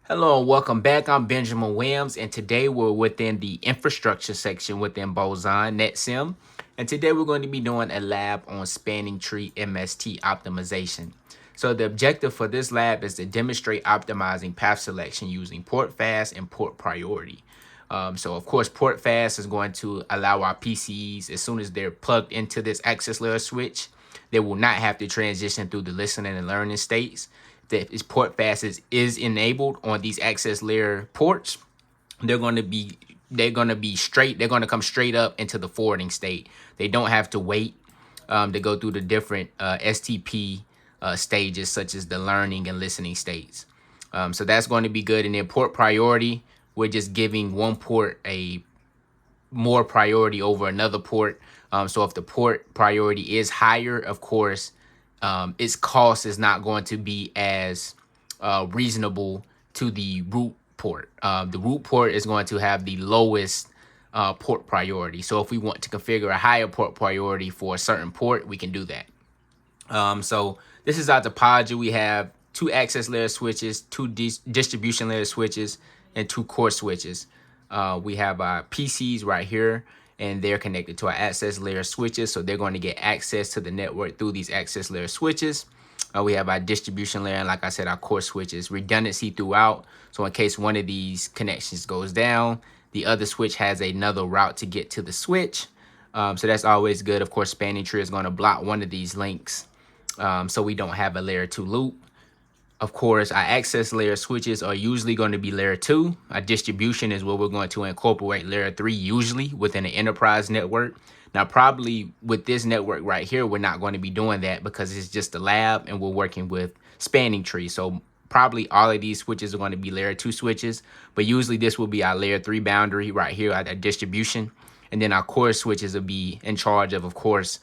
Hello and welcome back. I'm Benjamin Williams, and today we're within the infrastructure section within Boson, NetSim. And today we're going to be doing a lab on spanning tree MST optimization. So the objective for this lab is to demonstrate optimizing path selection using port fast and port priority. So of course, port fast is going to allow our PCs, as soon as they're plugged into this access layer switch, they will not have to transition through the listening and learning states. That is port fast is enabled on these access layer ports, they're going to be straight. They're going to come straight up into the forwarding state. They don't have to wait to go through the different STP stages, such as the learning and listening states. So that's going to be good. And then port priority, we're just giving one port a more priority over another port. So if the port priority is higher, of course, its cost is not going to be as reasonable to the root port. The root port is going to have the lowest port priority. So if we want to configure a higher port priority for a certain port, we can do that. So this is our topology. We have two access layer switches, two distribution layer switches, and two core switches. We have our PCs right here, and they're connected to our access layer switches. So they're going to get access to the network through these access layer switches. We have our distribution layer, and like I said, our core switches, redundancy throughout. So in case one of these connections goes down, the other switch has another route to get to the switch. So that's always good. Of course, spanning tree is going to block one of these links, so we don't have a layer 2 loop. Of course, our access layer switches are usually going to be layer 2. Our distribution is where we're going to incorporate layer 3, usually within an enterprise network. Now, probably with this network right here, we're not going to be doing that because it's just a lab and we're working with spanning tree. So probably all of these switches are going to be layer 2 switches, but usually this will be our layer 3 boundary right here at our distribution. And then our core switches will be in charge of course,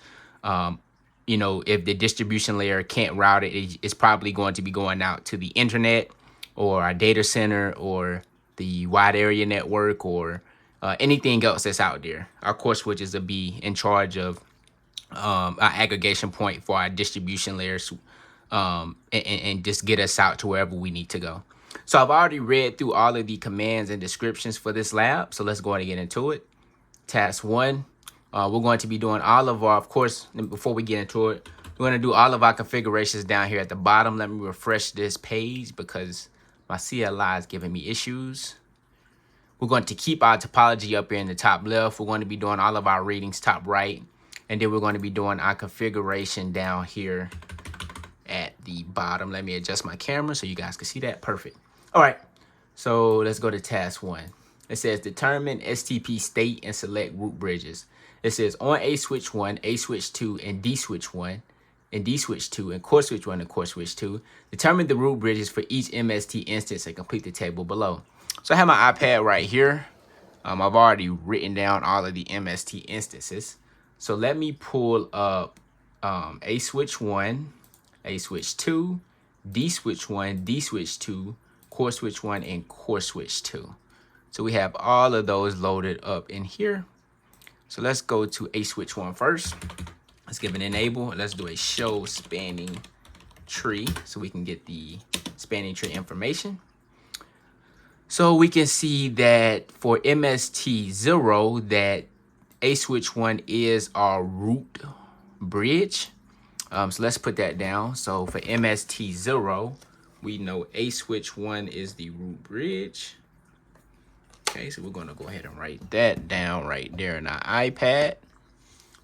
if the distribution layer can't route it, it's probably going to be going out to the internet or our data center or the wide area network or anything else that's out there. Our core switches will be in charge of our aggregation point for our distribution layers and just get us out to wherever we need to go. So I've already read through all of the commands and descriptions for this lab. So let's go ahead and get into it. Task 1. We're going to be doing all of our, of course, before we get into it, we're going to do all of our configurations down here at the bottom. Let me refresh this page because my CLI is giving me issues. We're going to keep our topology up here in the top left. We're going to be doing all of our readings top right. And then we're going to be doing our configuration down here at the bottom. Let me adjust my camera so you guys can see that. Perfect. All right. So let's go to task 1. It says determine STP state and select root bridges. It says on A switch 1, A switch 2, and D switch 1, and D switch 2, and core switch 1, and core switch 2, determine the root bridges for each MST instance and complete the table below. So I have my iPad right here. I've already written down all of the MST instances. So let me pull up A switch 1, A switch 2, D switch 1, D switch 2, core switch 1, and core switch 2. So we have all of those loaded up in here. So let's go to A switch 1 first. Let's give an enable. Let's do a show spanning tree so we can get the spanning tree information. So we can see that for MST0 that A switch 1 is our root bridge. So let's put that down. So for MST0, we know A switch 1 is the root bridge. Okay, so we're going to go ahead and write that down right there in our iPad.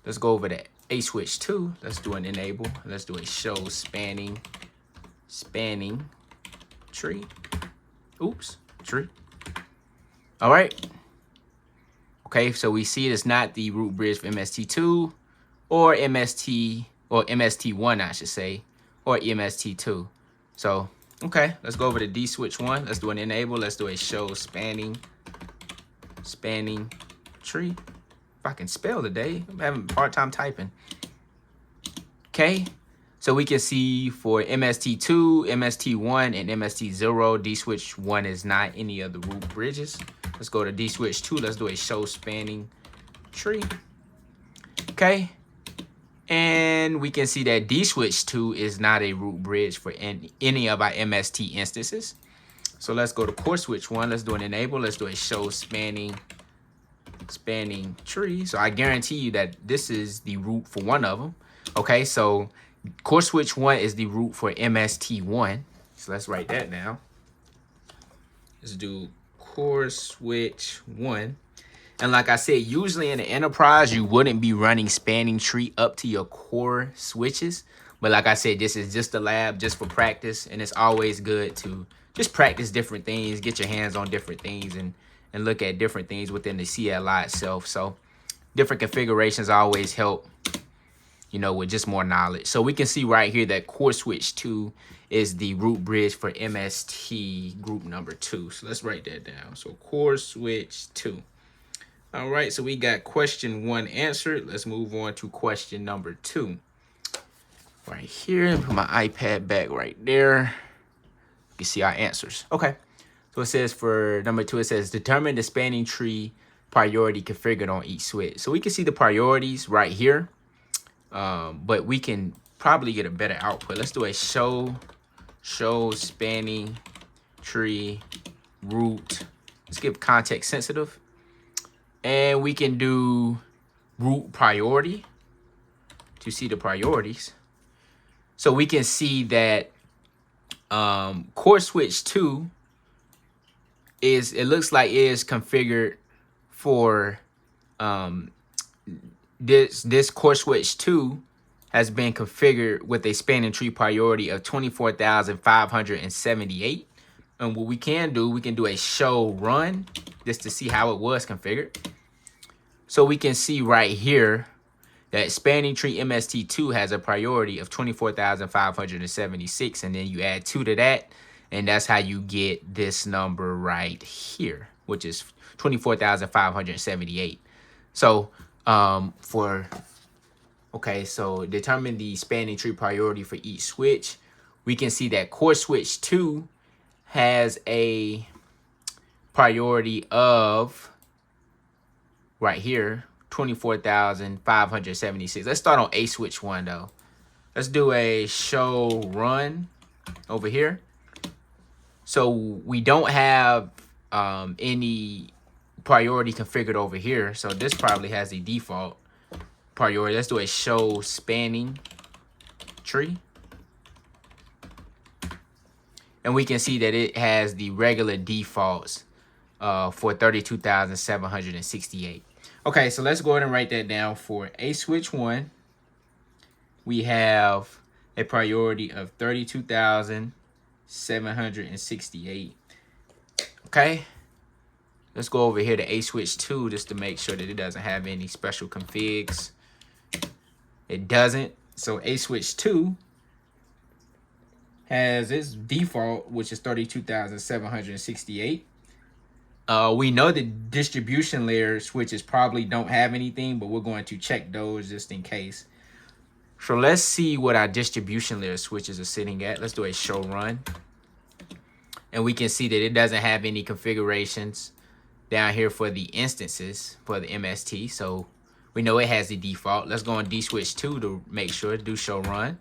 Let's go over to A switch 2. Let's do an enable. Let's do a show spanning tree. Oops, tree. All right. Okay, so we see it's not the root bridge for MST2 or MST1, I should say, or MST2. So, okay, let's go over to D switch 1. Let's do an enable. Let's do a show spanning tree. If I can spell today, I'm having a hard time typing. Okay, so we can see for MST2, MST1, and MST0, D switch 1 is not any of the root bridges. Let's go to D switch 2. Let's do a show spanning tree. Okay, and we can see that D switch 2 is not a root bridge for any of our MST instances. So let's go to core switch 1. Let's do an enable. Let's do a show spanning tree. So I guarantee you that this is the root for one of them. Okay, so core switch 1 is the root for MST1. So let's write that down. Let's do core switch 1. And like I said, usually in the enterprise, you wouldn't be running spanning tree up to your core switches. But like I said, this is just a lab, just for practice. And it's always good to just practice different things, get your hands on different things, and look at different things within the CLI itself. So different configurations always help, you know, with just more knowledge. So we can see right here that core switch 2 is the root bridge for MST group number 2. So let's write that down. So core switch 2. All right, so we got question 1 answered. Let's move on to question number 2. Right here, put my iPad back right there. You can see our answers. Okay, so it says for number 2, it says determine the spanning tree priority configured on each switch. So we can see the priorities right here, but we can probably get a better output. Let's do a show spanning tree root. Let's give context sensitive. And we can do root priority to see the priorities. So we can see that core switch 2 is, it looks like it is configured for this core switch 2 has been configured with a spanning tree priority of 24,578. And what we can do a show run just to see how it was configured. So we can see right here that spanning tree MST2 has a priority of 24,576, and then you add 2 to that, and that's how you get this number right here, which is 24,578. So so determine the spanning tree priority for each switch. We can see that core switch 2 has a priority of right here 24,576. Let's start on a switch 1 though. Let's do a show run over here. So we don't have any priority configured over here, so this probably has the default priority. Let's do a show spanning tree. And we can see that it has the regular defaults for 32,768. Okay, so let's go ahead and write that down. For a switch 1, we have a priority of 32,768. Okay, let's go over here to a switch 2 just to make sure that it doesn't have any special configs. It doesn't. So a switch 2 has its default, which is 32,768. We know the distribution layer switches probably don't have anything, but we're going to check those just in case. So let's see what our distribution layer switches are sitting at. Let's do a show run. And we can see that it doesn't have any configurations down here for the instances for the MST. So we know it has the default. Let's go on D switch 2 to make sure to do show run.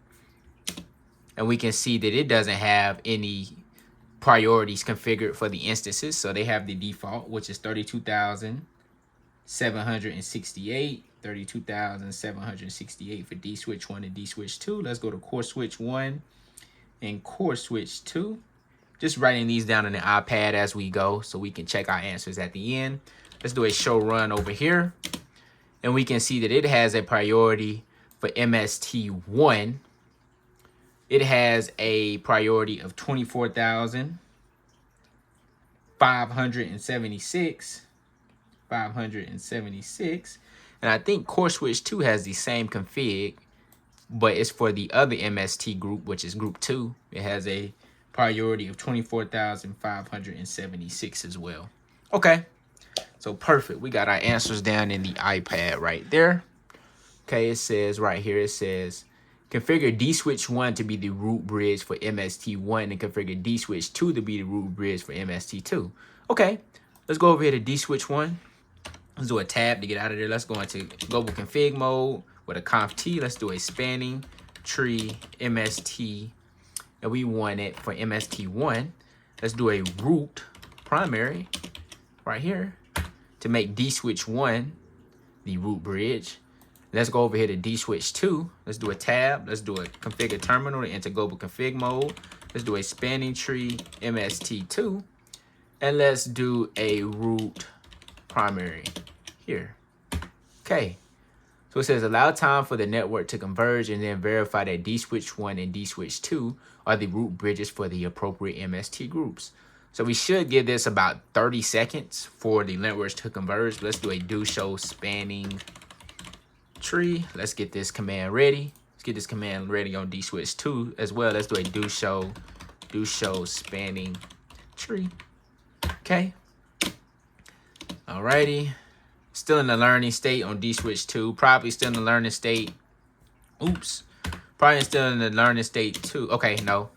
And we can see that it doesn't have any priorities configured for the instances. So they have the default, which is 32,768, 32,768 for D switch 1 and D switch 2. Let's go to core switch 1 and core switch 2. Just writing these down on the iPad as we go so we can check our answers at the end. Let's do a show run over here. And we can see that it has a priority for MST1. It has a priority of 24,576. 576. And I think core switch 2 has the same config, but it's for the other MST group, which is group 2. It has a priority of 24,576 as well. Okay, so perfect. We got our answers down in the iPad right there. Okay, it says right here, it says configure D switch 1 to be the root bridge for MST1 and configure D switch 2 to be the root bridge for MST2. Okay, let's go over here to D switch 1. Let's do a tab to get out of there. Let's go into global config mode with a conf T. Let's do a spanning tree MST, and we want it for MST1. Let's do a root primary right here to make D switch 1 the root bridge. Let's go over here to D switch 2. Let's do a tab. Let's do a configure terminal to enter global config mode. Let's do a spanning tree MST2. And let's do a root primary here. Okay. So it says allow time for the network to converge and then verify that D switch 1 and D switch 2 are the root bridges for the appropriate MST groups. So we should give this about 30 seconds for the networks to converge. Let's do a do show spanning tree. Let's get this command ready. Let's get this command ready on D switch 2 as well. Let's do a do show spanning tree. Okay. Alrighty. Still in the learning state on D switch 2. Probably still in the learning state. Oops. Probably still in the learning state too. Okay, no.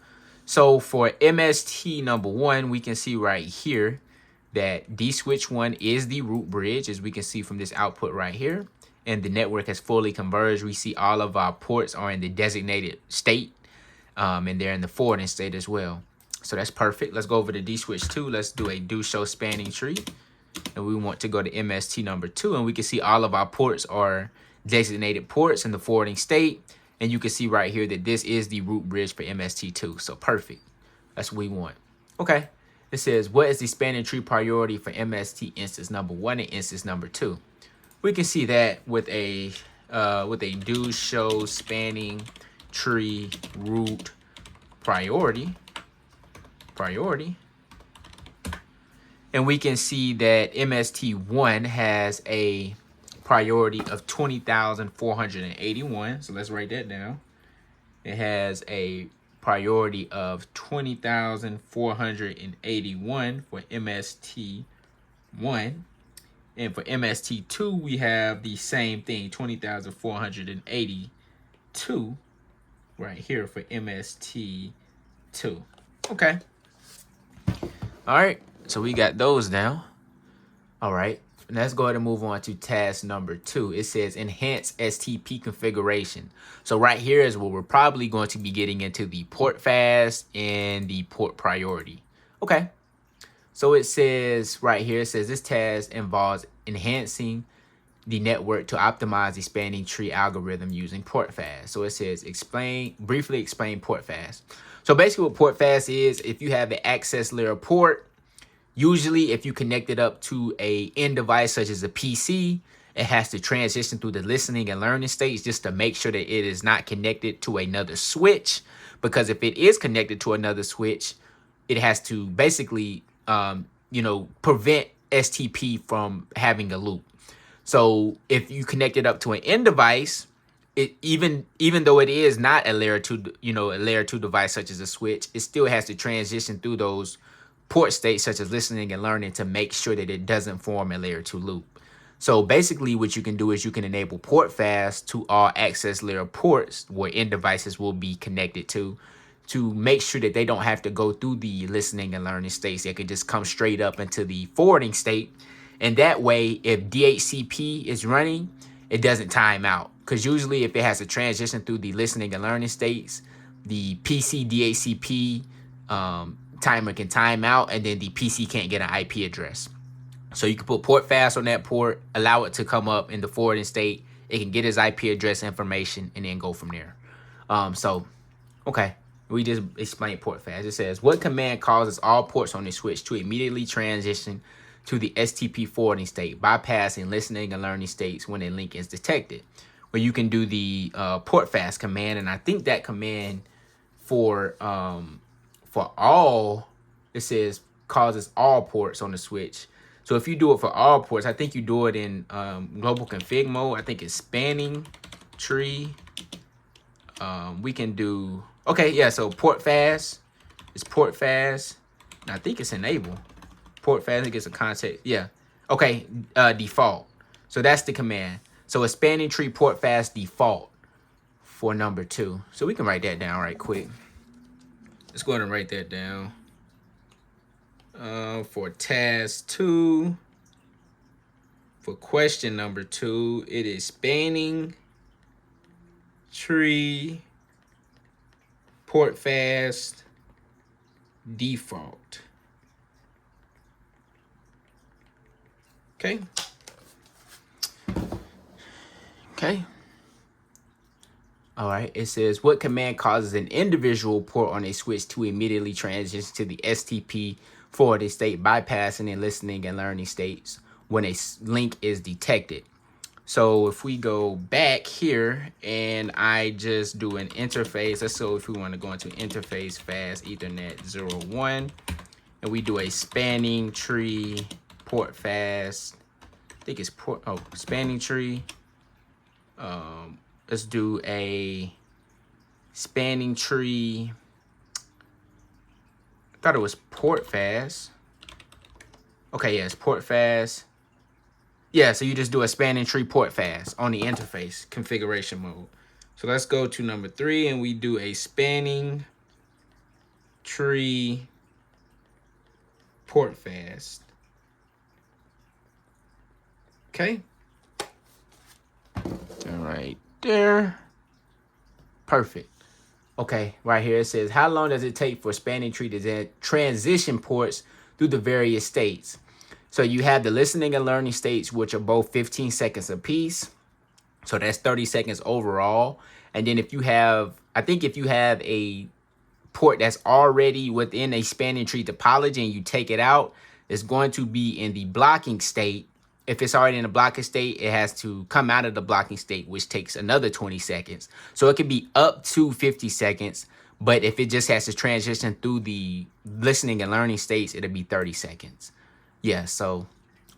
So for MST number 1, we can see right here that D switch 1 is the root bridge, as we can see from this output right here. And the network has fully converged. We see all of our ports are in the designated state, and they're in the forwarding state as well. So that's perfect. Let's go over to D switch 2. Let's do a do show spanning tree. And we want to go to MST number 2, and we can see all of our ports are designated ports in the forwarding state. And you can see right here that this is the root bridge for MST2. So perfect. That's what we want. Okay. It says, what is the spanning tree priority for MST instance number 1 and instance number 2? We can see that with a do show spanning tree root priority. And we can see that MST1 has a priority of 20,481. So let's write that down. It has a priority of 20,481 for MST1. And for MST2, we have the same thing, 20,482 right here for MST2. Okay. All right. So we got those now. All right. Let's go ahead and move on to task number 2. It says enhance STP configuration. So right here is where we're probably going to be getting into the port fast and the port priority. Okay. So it says right here, it says this task involves enhancing the network to optimize the spanning tree algorithm using port fast. So it says briefly explain port fast. So basically what port fast is, if you have the access layer port, usually if you connect it up to a end device such as a PC, it has to transition through the listening and learning states just to make sure that it is not connected to another switch. Because if it is connected to another switch, it has to basically, prevent STP from having a loop. So if you connect it up to an end device, it even though it is not a layer 2, a layer 2 device such as a switch, it still has to transition through those port states such as listening and learning to make sure that it doesn't form a layer 2 loop. So basically what you can do is you can enable port fast to all access layer ports where end devices will be connected to make sure that they don't have to go through the listening and learning states. They can just come straight up into the forwarding state. And that way, if DHCP is running, it doesn't time out. Because usually if it has to transition through the listening and learning states, the PC DHCP timer can time out, and then the PC can't get an IP address. So you can put port fast on that port, allow it to come up in the forwarding state. It can get his IP address information and then go from there. Okay. We just explained port fast. It says, what command causes all ports on the switch to immediately transition to the STP forwarding state, bypassing listening and learning states when a link is detected? Where you can do the port fast command, and I think that command for all, it says causes all ports on the switch. So if you do it for all ports, I think you do it in global config mode. I think it's spanning tree. We can do, okay, yeah, so port fast is port fast. And I think it's enable. Port fast, I think it's a context. Yeah. Okay, default. So that's the command. So a spanning tree port fast default for number 2. So we can write that down right quick. Let's go ahead and write that down. For task 2, for question number 2, it is spanning tree port fast default. Okay. Okay. All right. It says, what command causes an individual port on a switch to immediately transition to the STP forwarding state, bypassing and listening and learning states when a link is detected? So if we go back here and I just do an interface, let's so if we want to go into interface fast Ethernet 01, and we do a spanning tree port fast, I think it's spanning tree. Let's do a spanning tree. I thought it was port fast. Okay, yes, port fast. Yeah, so you just do a spanning tree port fast on the interface configuration mode. So let's go to number 3 and we do a spanning tree port fast. Okay. All right there. Perfect. Okay, right here it says, how long does it take for spanning tree to transition ports through the various states? So you have the listening and learning states, which are both 15 seconds apiece. So that's 30 seconds overall. And then if you have, I think if you have a port that's already within a spanning tree topology and you take it out, it's going to be in the blocking state. If it's already in the blocking state, it has to come out of the blocking state, which takes another 20 seconds. So it could be up to 50 seconds. But if it just has to transition through the listening and learning states, it'll be 30 seconds. Yeah, so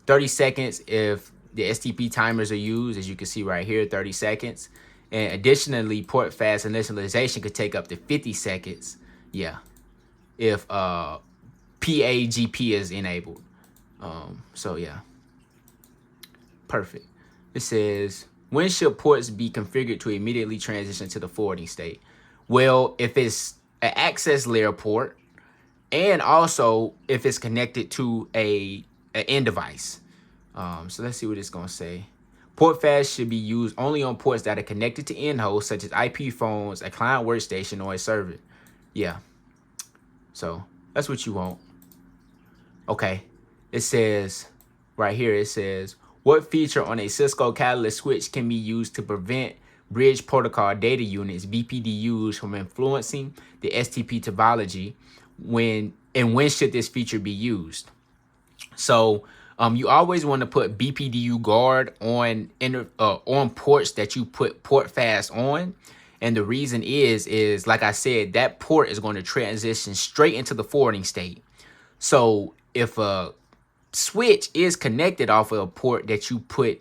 30 seconds if the STP timers are used, as you can see right here, 30 seconds. And additionally, port fast initialization could take up to 50 seconds. Yeah, if PAGP is enabled. So yeah, perfect. It says, when should ports be configured to immediately transition to the forwarding state? Well, if it's an access layer port, and also if it's connected to an end device. So let's see what it's going to say. Port fast should be used only on ports that are connected to end hosts, such as IP phones, a client workstation, or a server. Yeah. So that's what you want. Okay. It says right here, it says, what feature on a Cisco Catalyst switch can be used to prevent bridge protocol data units, BPDUs, from influencing the STP topology? When should this feature be used? So you always want to put BPDU guard on ports that you put port fast on. And the reason is like I said, that port is going to transition straight into the forwarding state. So if a switch is connected off of a port that you put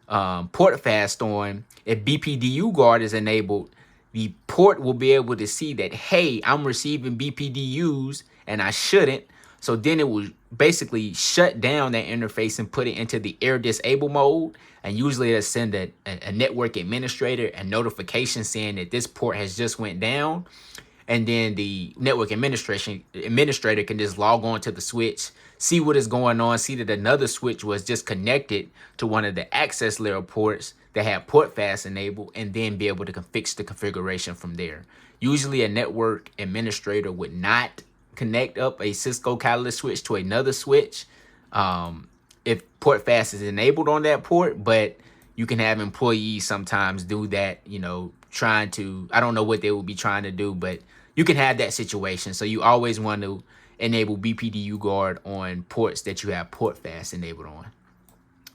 port fast on, if BPDU guard is enabled, the port will be able to see that, hey, I'm receiving BPDUs and I shouldn't. So then it will basically shut down that interface and put it into the air disable mode. And usually it'll send a network administrator a notification saying that this port has just went down. And then the network administrator can just log on to the switch, see what is going on, see that another switch was just connected to one of the access layer ports that had port fast enabled, and then be able to fix the configuration from there. Usually a network administrator would not connect up a Cisco Catalyst switch to another switch if port fast is enabled on that port, but you can have employees sometimes do that, you know, trying to, I don't know what they will be trying to do, but you can have that situation. So you always want to enable BPDU guard on ports that you have port fast enabled on.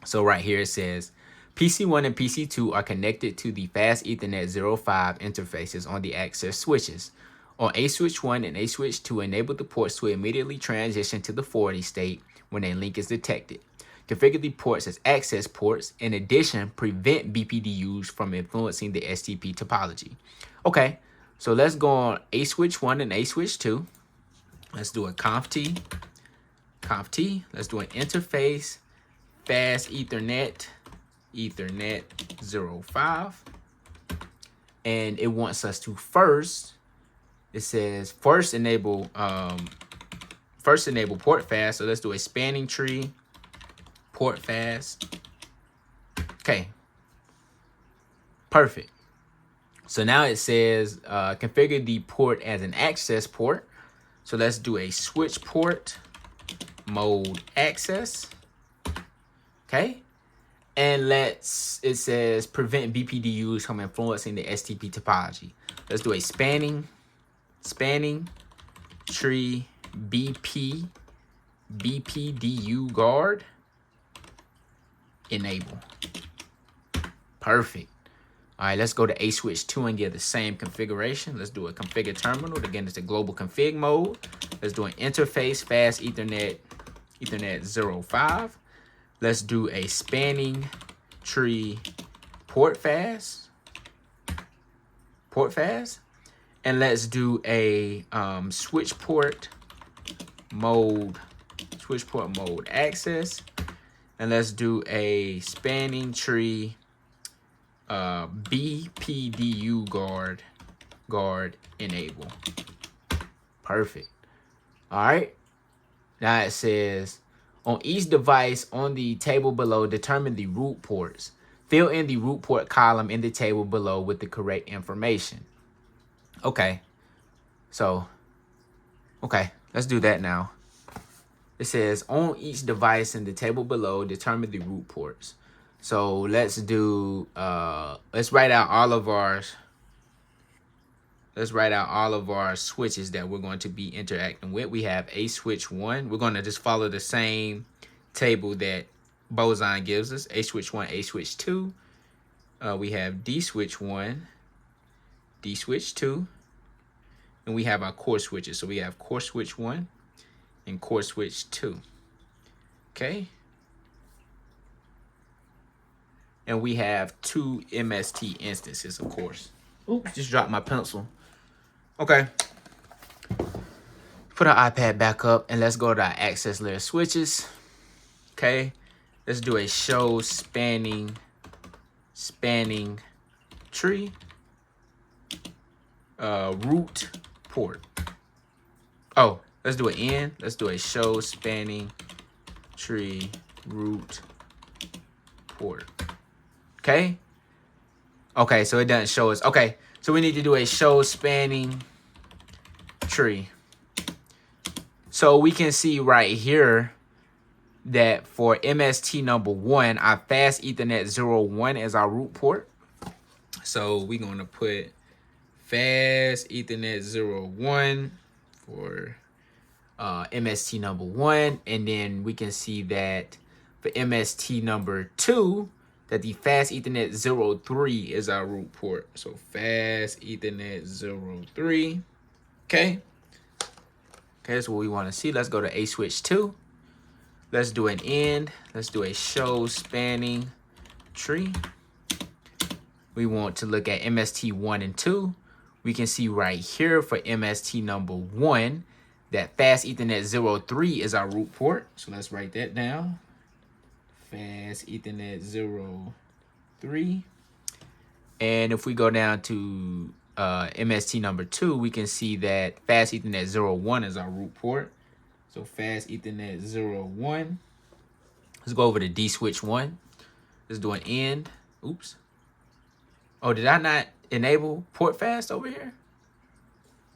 So right here it says, PC1 and PC2 are connected to the Fast Ethernet 05 interfaces on the access switches. On A switch 1 and A switch 2, enable the ports to immediately transition to the forwarding state when a link is detected. Configure the ports as access ports. In addition, prevent BPDUs from influencing the STP topology. Okay, so let's go on A switch 1 and A switch 2. Let's do a conf T. Let's do an interface fast Ethernet 05. And it wants us to first, it says first enable port fast. So let's do a spanning tree port fast. Okay, perfect. So now it says configure the port as an access port. So let's do a switch port mode access. Okay. And it says prevent BPDUs from influencing the STP topology. Let's do a spanning tree BPDU guard enable. Perfect. All right, let's go to A switch 2 and get the same configuration. Let's do a configure terminal. Again, it's the global config mode. Let's do an interface fast Ethernet 05. Let's do a spanning tree port fast. And let's do a switch port mode access. And let's do a spanning tree BPDU guard enable. Perfect. All right. Now it says on each device on the table below, determine the root ports. Fill in the root port column in the table below with the correct information. Okay. Okay, let's do that now. It says on each device in the table below, determine the root ports. So let's do let's write out all of our switches that we're going to be interacting with. We have A switch 1. We're going to just follow the same table that Boson gives us. A switch 1, A switch 2. We have D switch 1, D switch 2, and we have our core switches. So we have core switch 1 and core switch 2. Okay. And we have 2 MST instances, of course. Oops, just dropped my pencil. Okay. Put our iPad back up and let's go to our access layer switches. Okay. Let's do a show spanning tree root port. Oh, let's do an N. Let's do a show spanning tree root port. Okay. Okay, so it doesn't show us. Okay, so we need to do a show spanning tree. So we can see right here that for MST number 1, our fast Ethernet 01 is our root port. So we're going to put fast Ethernet 01 for MST number 1. And then we can see that for MST number 2, that the fast Ethernet 03 is our root port. So fast Ethernet 03. Okay. Okay, that's what we want to see. Let's go to A switch 2. Let's do an end. Let's do a show spanning tree. We want to look at MST 1 and 2. We can see right here for MST number 1 that fast Ethernet 03 is our root port. So let's write that down. Fast Ethernet 03. And if we go down to MST number 2, we can see that fast Ethernet 01 is our root port. So fast Ethernet 01. Let's go over to D switch 1. Let's do an end. Oops. Oh, did I not enable port fast over here?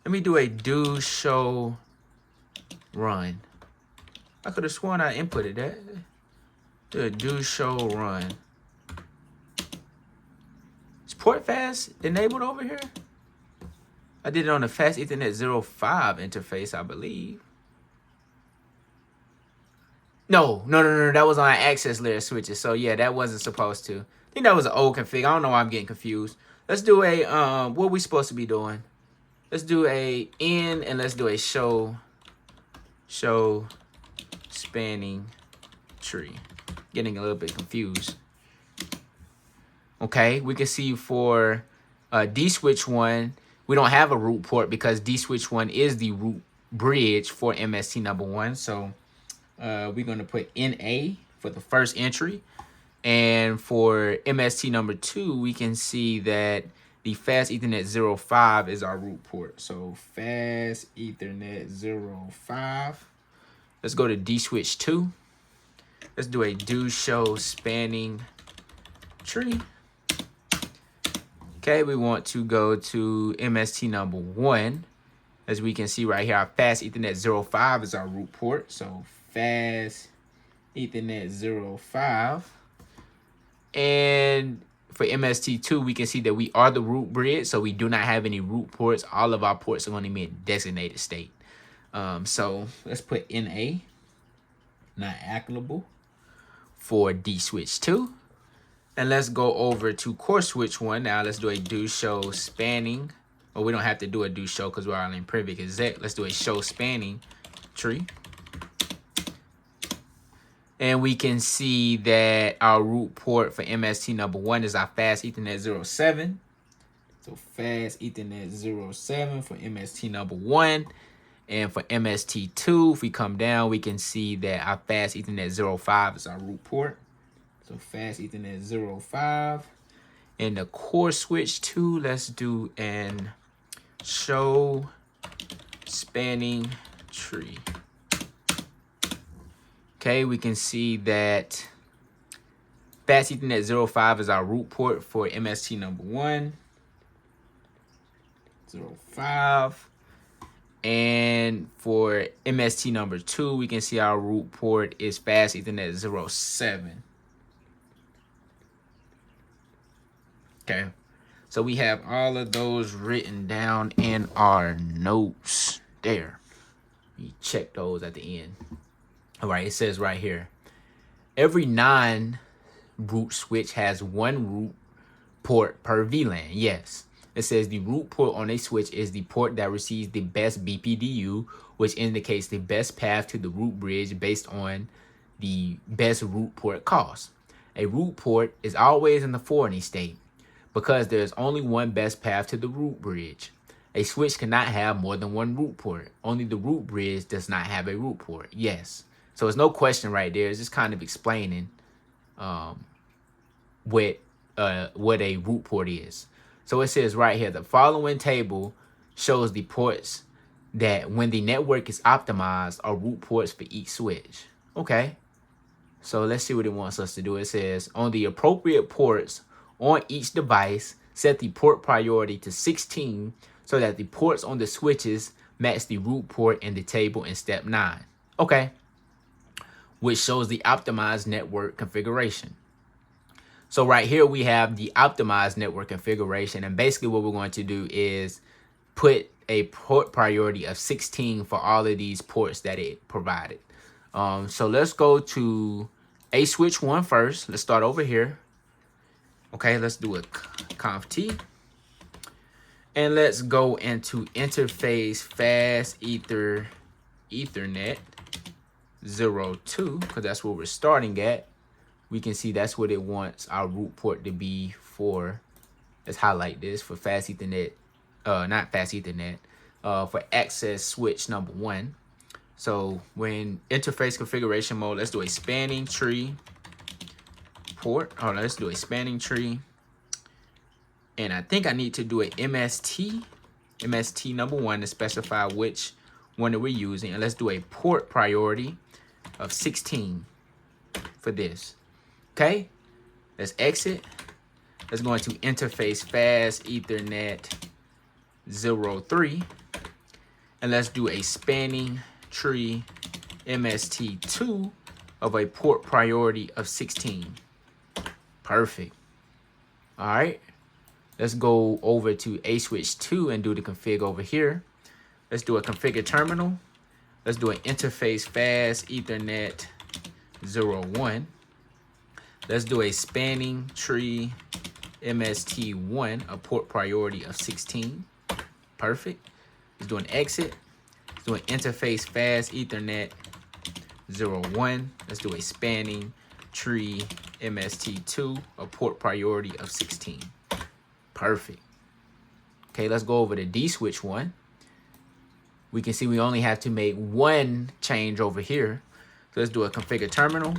Let me do a do show run. I could have sworn I inputted that. Do a do show run. Is port fast enabled over here? I did it on the fast Ethernet 05 interface, I believe. No, that was on access layer switches. So yeah, that wasn't supposed to. I think that was an old config. I don't know why I'm getting confused. Let's do a what are we supposed to be doing? Let's do a in and let's do a show spanning tree. Getting a little bit confused. Okay, we can see for D switch 1, we don't have a root port because D switch 1 is the root bridge for MST number 1. So we're going to put NA for the first entry. And for MST number 2, we can see that the fast Ethernet 05 is our root port. So fast Ethernet 05. Let's go to D switch 2. Let's do a do show spanning tree. Okay, we want to go to MST number 1. As we can see right here, our fast Ethernet 05 is our root port. So fast Ethernet 0.5. And for MST2, we can see that we are the root bridge, so we do not have any root ports. All of our ports are going to be in designated state. So let's put NA, not applicable, for D switch 2. And let's go over to core switch 1. Now let's do a do show spanning. Well, we don't have to do a do show because we're already in private exec. Let's do a show spanning tree. And we can see that our root port for MST number 1 is our fast Ethernet 07. So fast Ethernet 07 for MST number 1. And for MST2, if we come down, we can see that our fast Ethernet 05 is our root port. So fast Ethernet 05. And the core switch 2, let's do an show spanning tree. Okay, we can see that fast Ethernet 05 is our root port for MST number 1. 05. And for MST number 2, we can see our root port is fast Ethernet 07. Okay, so we have all of those written down in our notes there. We check those at the end. All right, it says right here, every non-root switch has one root port per VLAN. Yes, it says the root port on a switch is the port that receives the best BPDU, which indicates the best path to the root bridge based on the best root port cost. A root port is always in the forwarding state because there's only one best path to the root bridge. A switch cannot have more than one root port. Only the root bridge does not have a root port. Yes. So it's no question right there. It's just kind of explaining what a root port is. So it says right here, the following table shows the ports that when the network is optimized are root ports for each switch. Okay. So let's see what it wants us to do. It says on the appropriate ports on each device, set the port priority to 16 so that the ports on the switches match the root port in the table in step 9. Okay. Which shows the optimized network configuration. So right here we have the optimized network configuration, and basically what we're going to do is put a port priority of 16 for all of these ports that it provided. So let's go to a switch 1 first. Let's start over here. Okay, let's do a conf T. And let's go into interface fast Ethernet 02, because that's where we're starting at. We can see that's what it wants our root port to be for. Let's highlight this for fast Ethernet, not fast Ethernet, for access switch number 1. So when interface configuration mode, let's do a spanning tree port. Let's do a spanning tree. And I think I need to do a MST number 1 to specify which one that we're using. And let's do a port priority of 16 for this. Okay, let's exit. Let's go into interface fast Ethernet 03. And let's do a spanning tree MST2 of a port priority of 16. Perfect. All right. Let's go over to a switch 2 and do the config over here. Let's do a configure terminal. Let's do an interface fast Ethernet 01. Let's do a spanning tree MST1, a port priority of 16. Perfect. Let's do an exit. Let's do an interface fast Ethernet 01. Let's do a spanning tree MST2, a port priority of 16. Perfect. Okay, let's go over to D switch 1. We can see we only have to make one change over here. So let's do a configure terminal.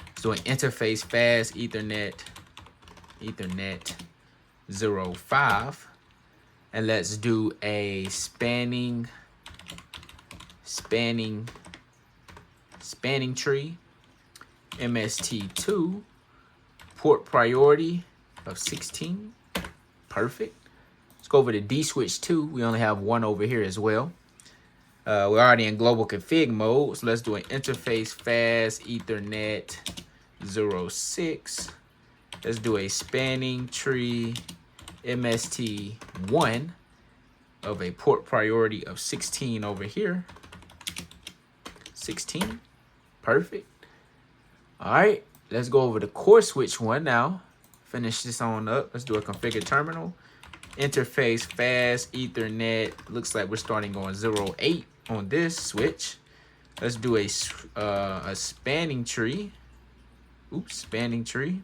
Let's do an interface fast Ethernet 05. And let's do a spanning tree MST2 port priority of 16. Perfect. Let's go over to D switch 2. We only have one over here as well. We're already in global config mode, so let's do an interface fast Ethernet 06. Let's do a spanning tree MST1 of a port priority of 16 over here. 16, perfect. All right, let's go over the core switch one now. Finish this on up. Let's do a configure terminal. Interface fast Ethernet. Looks like we're starting on 08 on this switch. Let's do a spanning tree. Oops, spanning tree.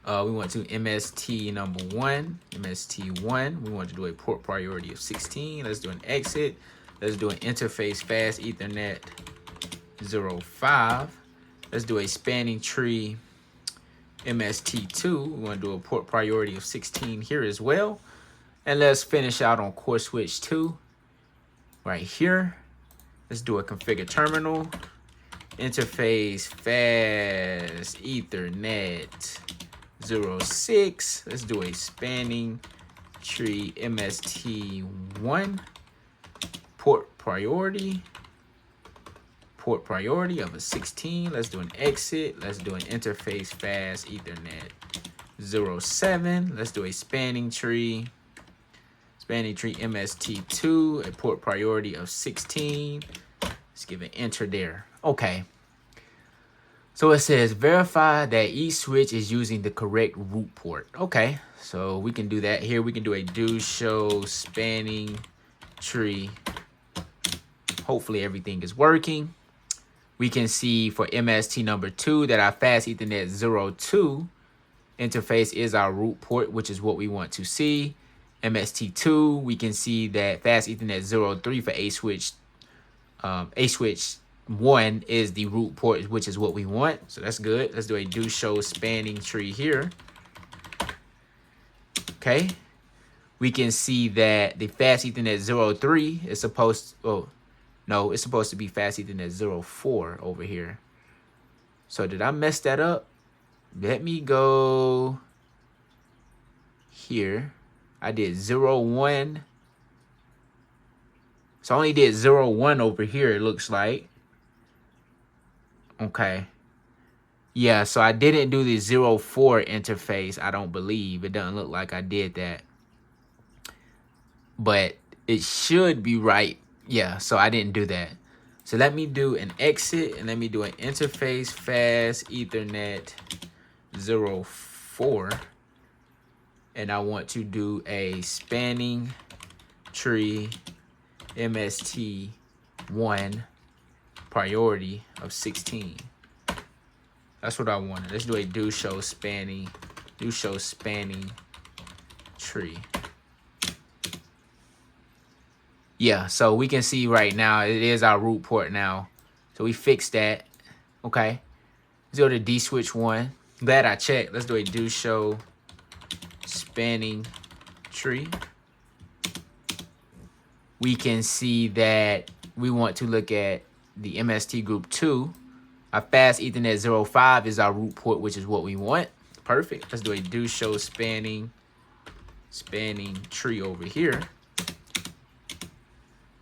We want to MST number 1, MST1. We want to do a port priority of 16. Let's do an exit. Let's do an interface fast Ethernet 05. Let's do a spanning tree MST2. We want to do a port priority of 16 here as well. And let's finish out on core switch 2 right here. Let's do a configure terminal. Interface fast Ethernet 06. Let's do a spanning tree MST1 port priority of a 16. Let's do an exit. Let's do an interface fast Ethernet 07. Let's do a spanning tree MST2, a port priority of 16. Let's give an enter there. Okay. So it says verify that each switch is using the correct root port. Okay, so we can do that here. We can do a do show spanning tree. Hopefully everything is working. We can see for MST number 2 that our fast Ethernet 02 interface is our root port, which is what we want to see. MST2, we can see that fast Ethernet 03 for A switch 1 is the root port, which is what we want. So that's good. Let's do a do show spanning tree here. Okay. We can see that the fast Ethernet 03 is supposed to, oh, no, it's supposed to be fast Ethernet 04 over here. So did I mess that up? Let me go here. I did 01. So I only did 01 over here, it looks like. Okay. Yeah, so I didn't do the 04 interface, I don't believe. It doesn't look like I did that. But it should be right. Yeah, so I didn't do that. So let me do an exit and let me do an interface fast Ethernet 04. And I want to do a spanning tree MST1 priority of 16. That's what I wanted. Let's do a do show spanning tree. Yeah, so we can see right now it is our root port now. So we fixed that. Okay. Let's go to D switch 1. Glad I checked. Let's do a do show spanning tree. We can see that we want to look at the MST group 2. Our fast Ethernet 05 is our root port, which is what we want. Perfect. Let's do a do show spanning tree over here.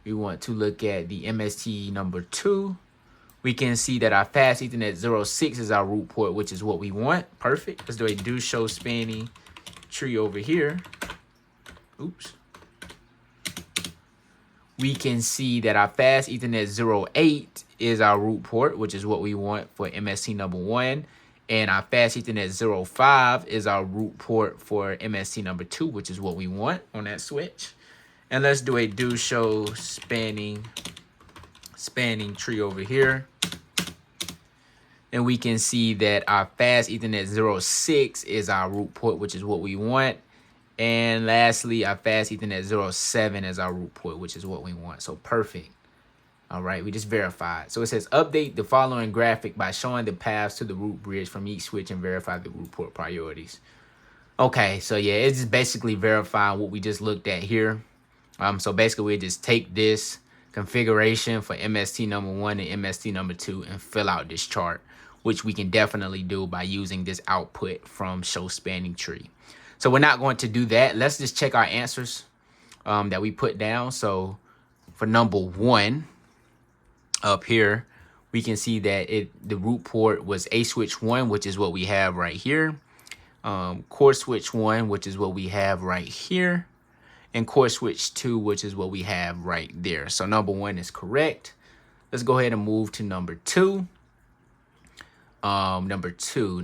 We want to look at the MST number 2. We can see that our fast Ethernet 06 is our root port, which is what we want. Perfect. Let's do a do show spanning tree over here. Oops. We can see that our fast Ethernet 08 is our root port, which is what we want for MST number 1. And our fast Ethernet 05 is our root port for MST number 2, which is what we want on that switch. And let's do a do show spanning tree over here. And we can see that our fast Ethernet 06 is our root port, which is what we want. And lastly, our fast Ethernet 07 is our root port, which is what we want. So perfect. All right, we just verified. So it says update the following graphic by showing the paths to the root bridge from each switch and verify the root port priorities. Okay, so yeah, it's just basically verifying what we just looked at here. So basically we just take this configuration for MST number 1 and MST number 2 and fill out this chart, which we can definitely do by using this output from show spanning tree. So we're not going to do that. Let's just check our answers that we put down. So for number 1 up here, we can see that the root port was A switch 1, which is what we have right here. Core switch 1, which is what we have right here. And core switch 2, which is what we have right there. So number 1 is correct. Let's go ahead and move to number 2. Number two.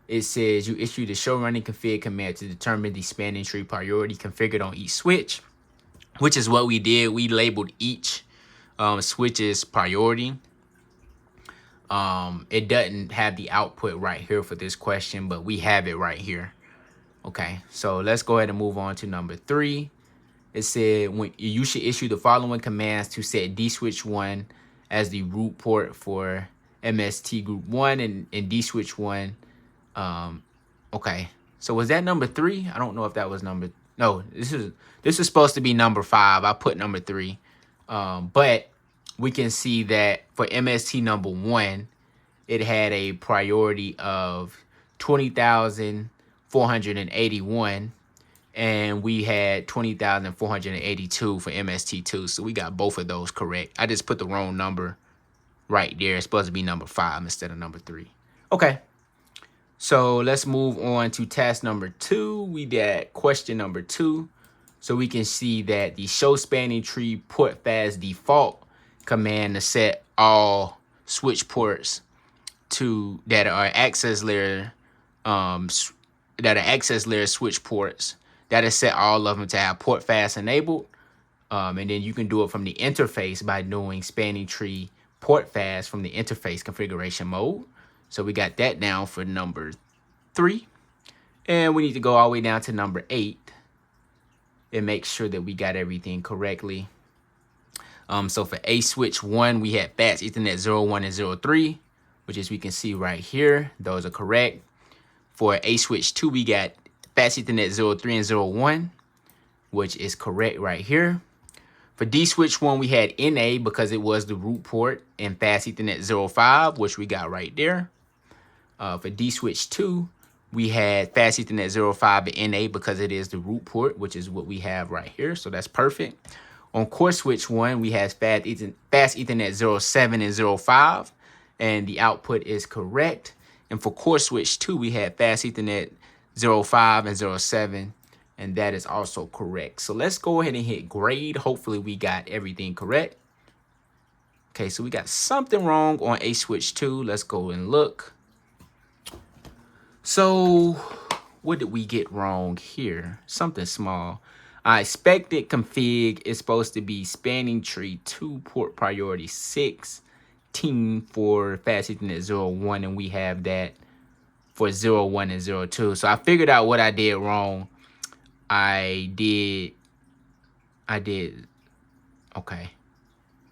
It says you issue the show running config command to determine the spanning tree priority configured on each switch, which is what we did. We labeled each switch's priority. It doesn't have the output right here for this question, but we have it right here. Okay, so let's go ahead and move on to number 3. It said when you should issue the following commands to set D switch 1 as the root port for MST group 1 and D switch 1. Okay, so was that number 3? I don't know if that was number. No, this is supposed to be number 5. I put number 3, but we can see that for MST number 1, it had a priority of 20,481. And we had 20,482 for MST2. So we got both of those correct. I just put the wrong number right there. It's supposed to be number 5 instead of number 3. Okay. So let's move on to task number 2. We did question number 2. So we can see that the show spanning tree port fast default command to set all switch ports to that are access layer switch ports. That is set all of them to have port fast enabled. And then you can do it from the interface by doing spanning tree port fast from the interface configuration mode. So we got that down for number 3. And we need to go all the way down to number 8 and make sure that we got everything correctly. So for A switch 1, we had fast Ethernet 01 and 03, which as we can see right here, those are correct. For A switch 2, we got fast Ethernet 03 and 01, which is correct right here. For D switch 1, we had NA because it was the root port, and fast Ethernet 05, which we got right there. For D switch 2, we had fast Ethernet 05 and NA because it is the root port, which is what we have right here. So that's perfect. On core switch 1, we have fast Ethernet 07 and 05, and the output is correct. And for core switch 2, we had fast Ethernet 05 and 07, and that is also correct. So let's go ahead and hit grade. Hopefully we got everything correct. Okay, so we got something wrong on A switch 2. Let's go and look. So what did we get wrong here? Something small. I expected config is supposed to be spanning tree 2 port priority 16 for fast Ethernet 01, and we have that for 01 and 02. So I figured out what I did wrong. I did. Okay.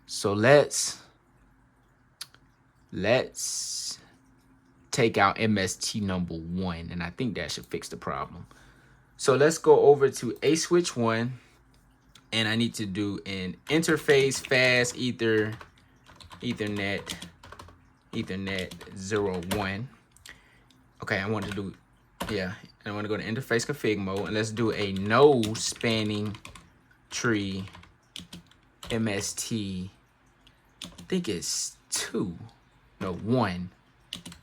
So let's take out MST number 1, and I think that should fix the problem. So let's go over to A switch 1, and I need to do an interface fast Ethernet 01. Okay, I want to do, I want to go to interface config mode, and let's do a no spanning tree MST. I think it's 1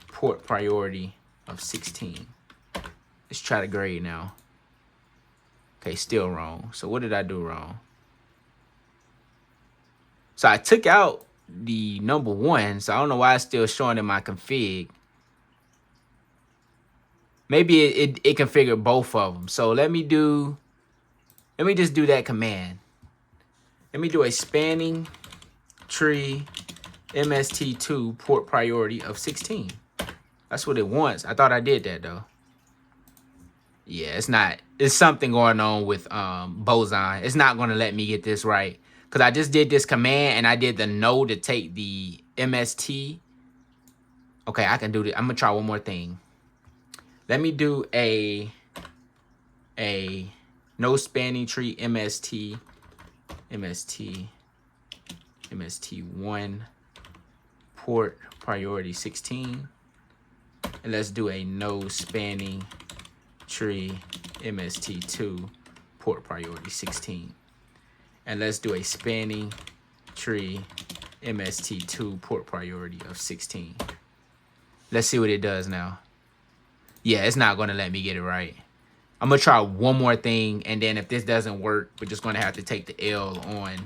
port priority of 16. Let's try to grade now. Okay, still wrong. So what did I do wrong? So I took out the number 1, so I don't know why it's still showing in my config. Maybe it configured both of them. So let me just do that command. Let me do a spanning tree MST2 port priority of 16. That's what it wants. I thought I did that though. Yeah, it's not. It's something going on with Boson. It's not going to let me get this right. Because I just did this command and I did the no to take the MST. Okay, I can do this. I'm going to try one more thing. Let me do a no spanning tree MST1 port priority 16. And let's do a no spanning tree MST2 port priority 16. And let's do a spanning tree MST2 port priority of 16. Let's see what it does now. Yeah, it's not going to let me get it right. I'm going to try one more thing, and then if this doesn't work, we're just going to have to take the L on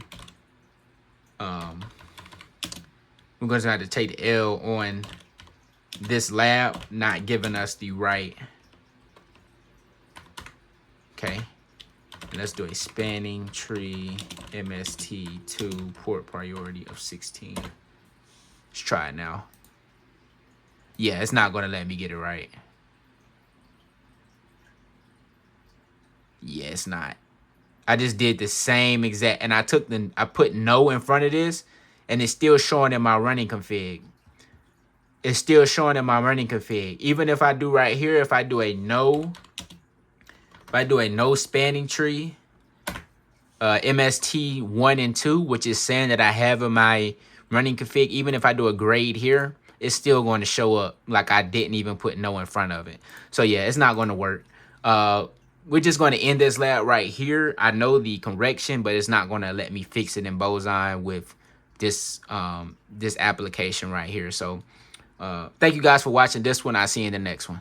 we're going to have to take the L on this lab not giving us the right. Okay. And let's do a spanning tree MST2 port priority of 16. Let's try it now. Yeah, it's not going to let me get it right. Yeah, it's not. I just did the same exact, and I put no in front of this, and it's still showing in my running config. It's still showing in my running config. Even if I do right here, if I do a no spanning tree, MST 1 and 2, which is saying that I have in my running config, even if I do a grade here, it's still going to show up like I didn't even put no in front of it. So yeah, it's not going to work. We're just going to end this lab right here. I know the correction, but it's not going to let me fix it in Boson with this this application right here. So thank you guys for watching this one. I'll see you in the next one.